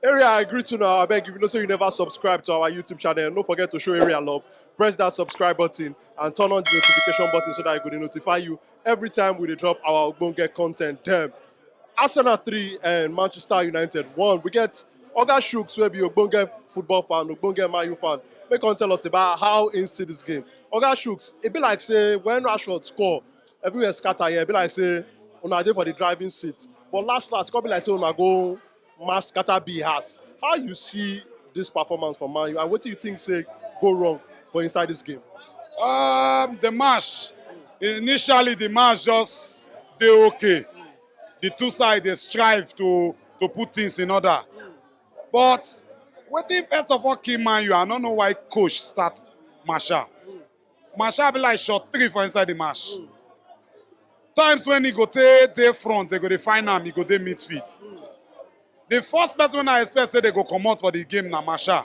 Area, I agree to now. I beg if you know so you never subscribe to our YouTube channel, don't forget to show Area love. Press that subscribe button and turn on the notification button so that I could notify you every time we dey drop our Ogbonge content. Damn. Arsenal 3 and Manchester United 1. We get Oga Shooks will be Ogbonge football fan, Ogbonge Man U fan. They can tell us about how in see this game. Oga Shooks, it be like say when Rashford score, everywhere scatter here. It be like say una dey for the driving seat. But last, it can be like say una go mass scatter be has. How you see this performance from Man U and what do you think say go wrong for inside this game? The match. Initially, the match just they okay. The two sides they strive to put things in order. But what if first of all kill Man U? I don't know why coach start Marshall. Marshall be like shot 3 for inside the match. Times when he go to front, they go to find him, he go to midfield. The first person when I expect say they go come out for the game na Marshall.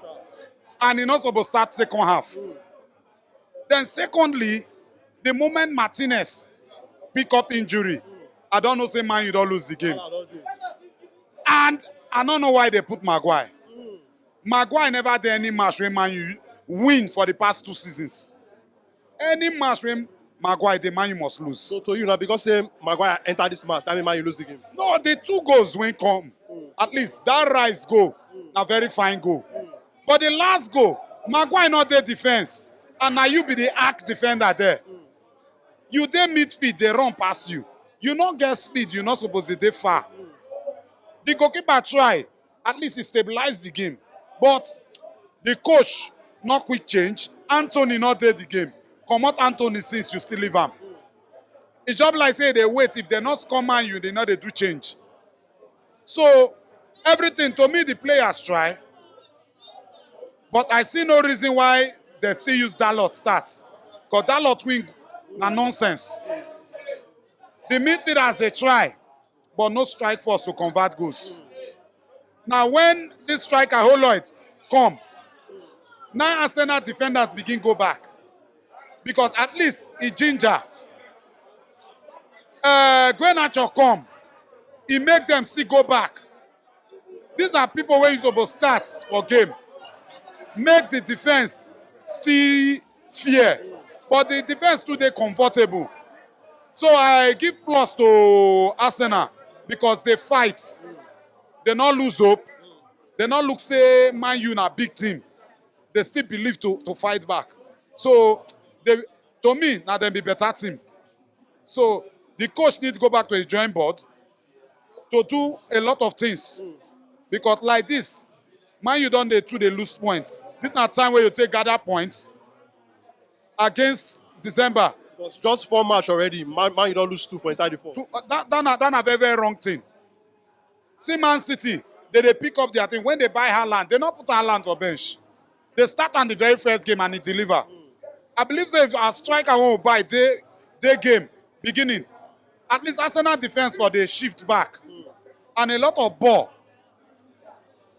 And he not supposed to start second half. Then secondly, the moment Martinez pick up injury, I don't know say Man you don't lose the game. And I don't know why they put Maguire. Maguire never did any match where Man U win for the past 2 seasons. Any match where Maguire, the Man U must lose. So to you now, because say Maguire enter this match, that mean Man U lose the game. No, the 2 goals when come. At least that Rice goal, a very fine goal. But the last goal, Maguire not their defense. And now you be the arc defender there. You dey midfield, they run past you. You not get speed, you're not supposed to be far. The goalkeeper try, at least he stabilized the game. But the coach, not quick change. Anthony not there the game. Come out Anthony since you still leave him. It's just like say they wait. If they not score Man you, they know they do change. So everything to me the players try. But I see no reason why they still use Dalot starts. Because Dalot win na nonsense. The midfielders they try, but no strike force to convert goals. Now when this striker Holoid come, now Arsenal defenders begin go back. Because at least he ginger. Gwenacho come, he make them still go back. These are people where you supposed to start for game. Make the defense still fear. But the defense today comfortable. So I give plus to Arsenal because they fight. They not lose hope. They not look say Man U na big team. They still believe to fight back. So they, to me, now they be better team. So the coach need to go back to his drawing board to do a lot of things. Because like this, Man U don't they lose points. This not time where you take gather points against December. It's just 4 match already. Man you don't lose 2 for inside the 4. That's a very, very wrong thing. See Man City, they pick up their thing. When they buy Haaland, they not put Haaland on bench. They start on the very first game and he deliver. I believe that if a striker won't buy their game beginning, at least Arsenal defense for the shift back. And a lot of ball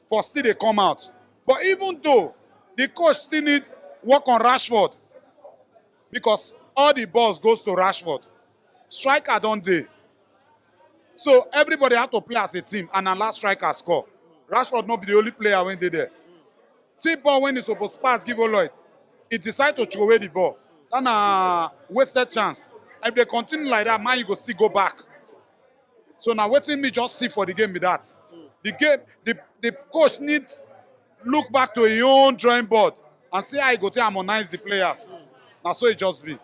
for still they come out. But even though the coach still need work on Rashford, because all the balls goes to Rashford. Striker don't they. So everybody have to play as a team and a last striker score. Rashford not be the only player when they there. See ball when he's supposed to pass, give Lloyd. He decide to throw away the ball. That's a wasted chance. If they continue like that, man, you go still go back. So now waiting me just see for the game with that. The game, the coach needs look back to his own drawing board and see how he go to harmonize the players. Now so it just be.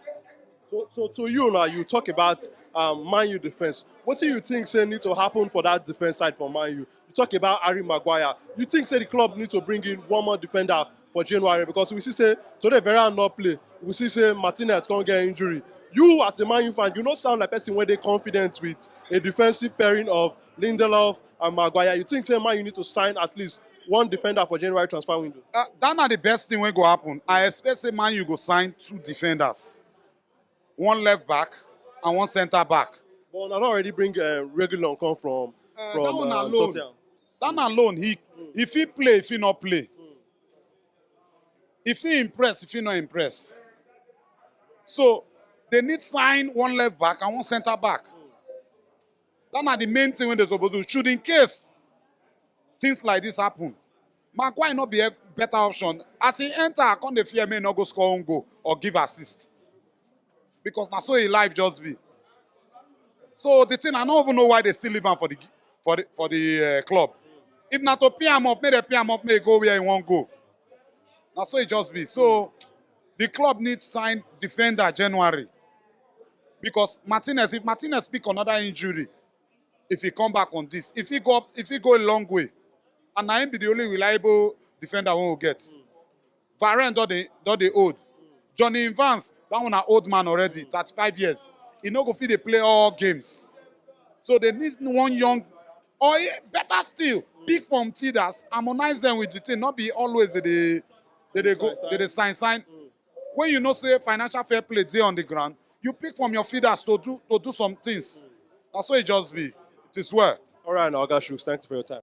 So to you now, you talk about Man U defense. What do you think say need to happen for that defense side for Man U? You talk about Harry Maguire. You think say the club need to bring in one more defender for January because we see say today Vera not play. We see say Martinez can't get injury. You as a Man U fan, you don't sound like a person where they confident with a defensive pairing of Lindelof and Maguire. You think say Man U need to sign at least one defender for January transfer window? That's not the best thing when go happen. I expect say Man U go sign 2 defenders. One left back and one center back. But I already bring regular come from that one alone. Tottenham. That alone, if he play, if he not play. If he impress, if he not impress. So they need sign one left back and one center back. That's not the main thing when they're supposed to shoot in case things like this happen. Maguire not be a better option. As he enter, I can't dey fear me not go score own goal or give assist. Because that's so he life just be. So the thing, I don't even know why they still leave him for the club. If not to pay him up, may they pay him up, may he go where he won't go. That's so it just be. So the club needs sign defender January. Because Martinez, if Martinez pick another injury, if he come back on this, if he go a long way, and I be the only reliable defender we will get. Varane do the old. Johnny Vance, that one an old man already, 35 years. He no go fit dey play all games. So they need one young, or better still, pick from feeders, harmonize them with the thing, not be always they sign. When you know say financial fair play dey on the ground, you pick from your feeders to do some things. That's what it just be. It is well. All right, now, Oga Shooks, thank you for your time.